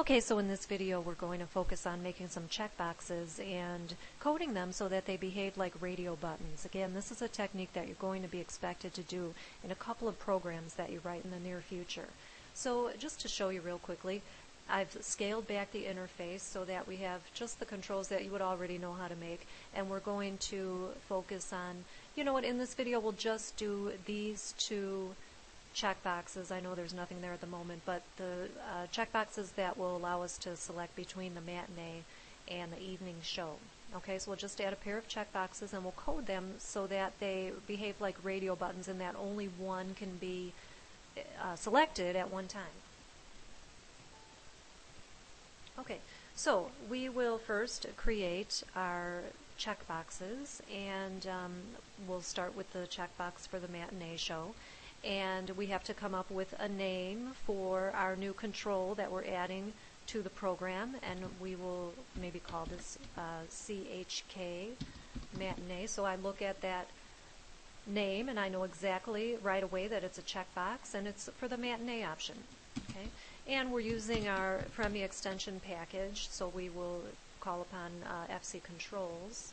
Okay, so in this video we're going to focus on making some checkboxes and coding them so that they behave like radio buttons. Again, this is a technique that you're going to be expected to do in a couple of programs that you write in the near future. So just to show you real quickly, I've scaled back the interface so that we have just the controls that you would already know how to make, and we're going to focus on, you know what, in this video we'll just do these two checkboxes. I know there's nothing there at the moment, but the checkboxes that will allow us to select between the matinee and the evening show. Okay, so we'll just add a pair of checkboxes and we'll code them so that they behave like radio buttons and that only one can be selected at one time. Okay, so we will first create our checkboxes, and we'll start with the checkbox for the matinee show. And we have to come up with a name for our new control that we're adding to the program, and we will maybe call this CHK matinee. So I look at that name and I know exactly right away that it's a checkbox and it's for the matinee option. Okay, and we're using our Premiere extension package, so we will call upon FC controls.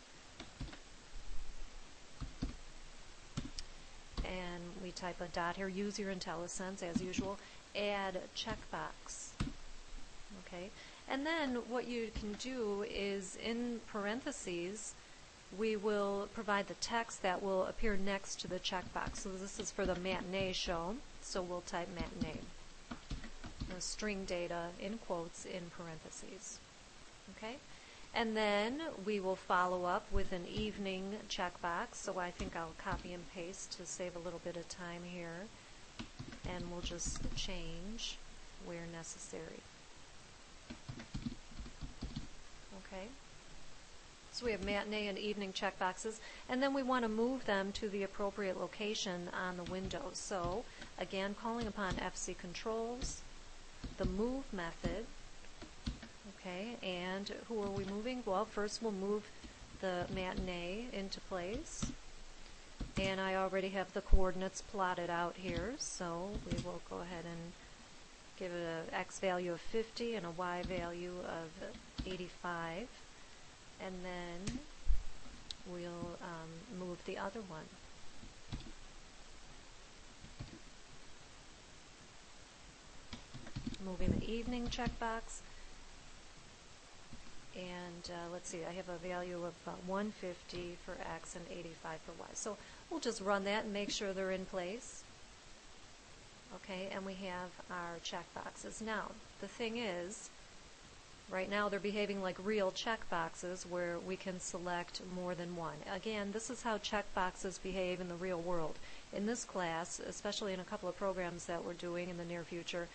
And we type a dot here, use your IntelliSense as usual, add checkbox. Okay, and then what you can do is in parentheses we will provide the text that will appear next to the checkbox. So this is for the matinee show, so we'll type matinee. The string data in quotes in parentheses. Okay? And then we will follow up with an evening checkbox. So I think I'll copy and paste to save a little bit of time here. And we'll just change where necessary. Okay. So we have matinee and evening checkboxes. And then we want to move them to the appropriate location on the window. So again, calling upon FC controls, the move method. Okay, and who are we moving? Well, first we'll move the matinee into place. And I already have the coordinates plotted out here, so we will go ahead and give it an X value of 50 and a Y value of 85. And then we'll move the other one. Moving the evening checkbox. And let's see, I have a value of 150 for X and 85 for Y. So we'll just run that and make sure they're in place. Okay, and we have our checkboxes. Now, the thing is, right now they're behaving like real checkboxes where we can select more than one. Again, this is how checkboxes behave in the real world. In this class, especially in a couple of programs that we're doing in the near future,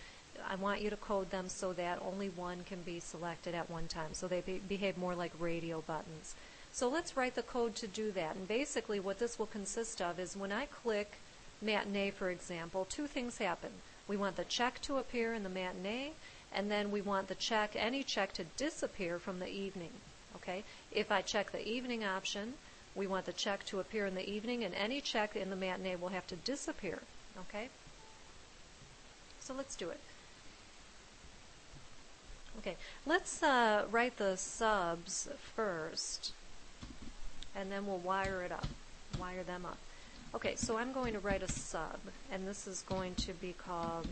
I want you to code them so that only one can be selected at one time. So they behave more like radio buttons. So let's write the code to do that. And basically what this will consist of is when I click matinee, for example, two things happen. We want the check to appear in the matinee, and then we want the check, any check, to disappear from the evening. Okay? If I check the evening option, we want the check to appear in the evening, and any check in the matinee will have to disappear. Okay? So let's do it. Okay, let's write the subs first, and then we'll wire them up. Okay, so I'm going to write a sub, and this is going to be called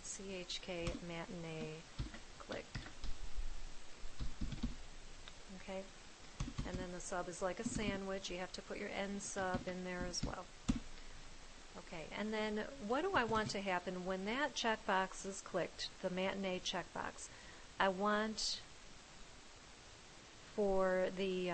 CHK matinee click. Okay, and then the sub is like a sandwich. You have to put your end sub in there as well. Okay, and then what do I want to happen when that checkbox is clicked, the matinee checkbox? I want for the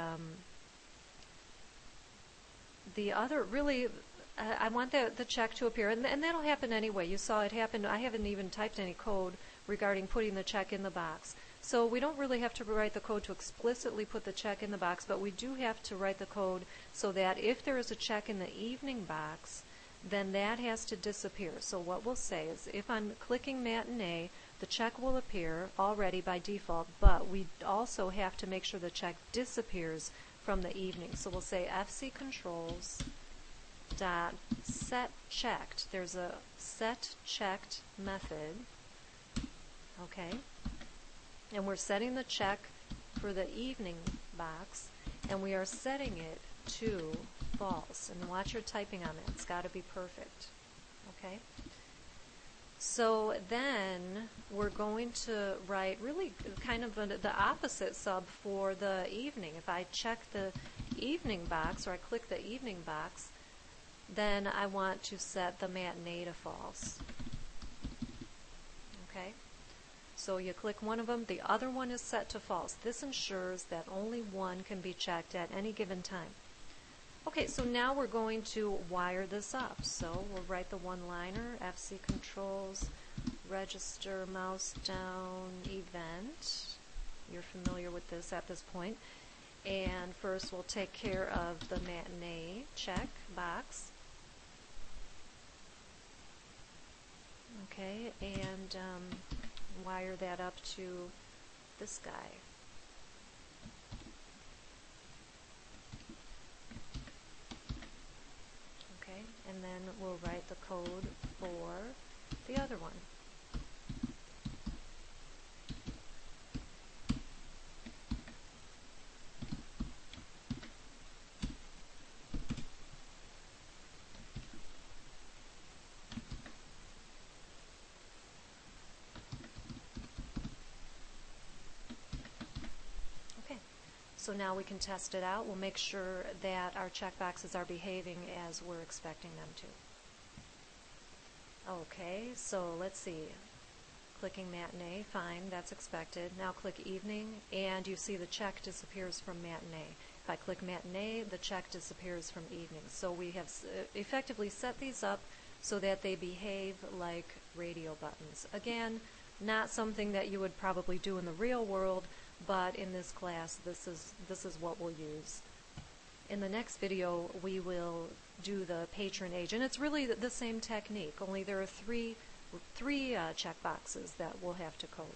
other, really, I want the check to appear, and that'll happen anyway. You saw it happen. I haven't even typed any code regarding putting the check in the box. So we don't really have to write the code to explicitly put the check in the box, but we do have to write the code so that if there is a check in the evening box, then that has to disappear. So what we'll say is if I'm clicking matinee, the check will appear already by default, but we also have to make sure the check disappears from the evening. So we'll say FC controls dot set checked. There's a set checked method. Okay. And we're setting the check for the evening box, and we are setting it to false. And watch your typing on that. It's got to be perfect. Okay? So then we're going to write really kind of the opposite sub for the evening. If I check the evening box, or I click the evening box, then I want to set the matinee to false. Okay? So you click one of them, the other one is set to false. This ensures that only one can be checked at any given time. Okay, so now we're going to wire this up. So we'll write the one-liner, FC controls, register, mouse down, event. You're familiar with this at this point. And first we'll take care of the matinee check box. Okay, and wire that up to this guy. Okay, and then we'll write the code for the other one. So now we can test it out. We'll make sure that our checkboxes are behaving as we're expecting them to. Okay, so let's see. Clicking matinee, fine, that's expected. Now click evening, and you see the check disappears from matinee. If I click matinee, the check disappears from evening. So we have effectively set these up so that they behave like radio buttons. Again, not something that you would probably do in the real world, but in this class, this is what we'll use. In the next video, we will do the patron age, and it's really the same technique, only there are three check boxes that we'll have to code.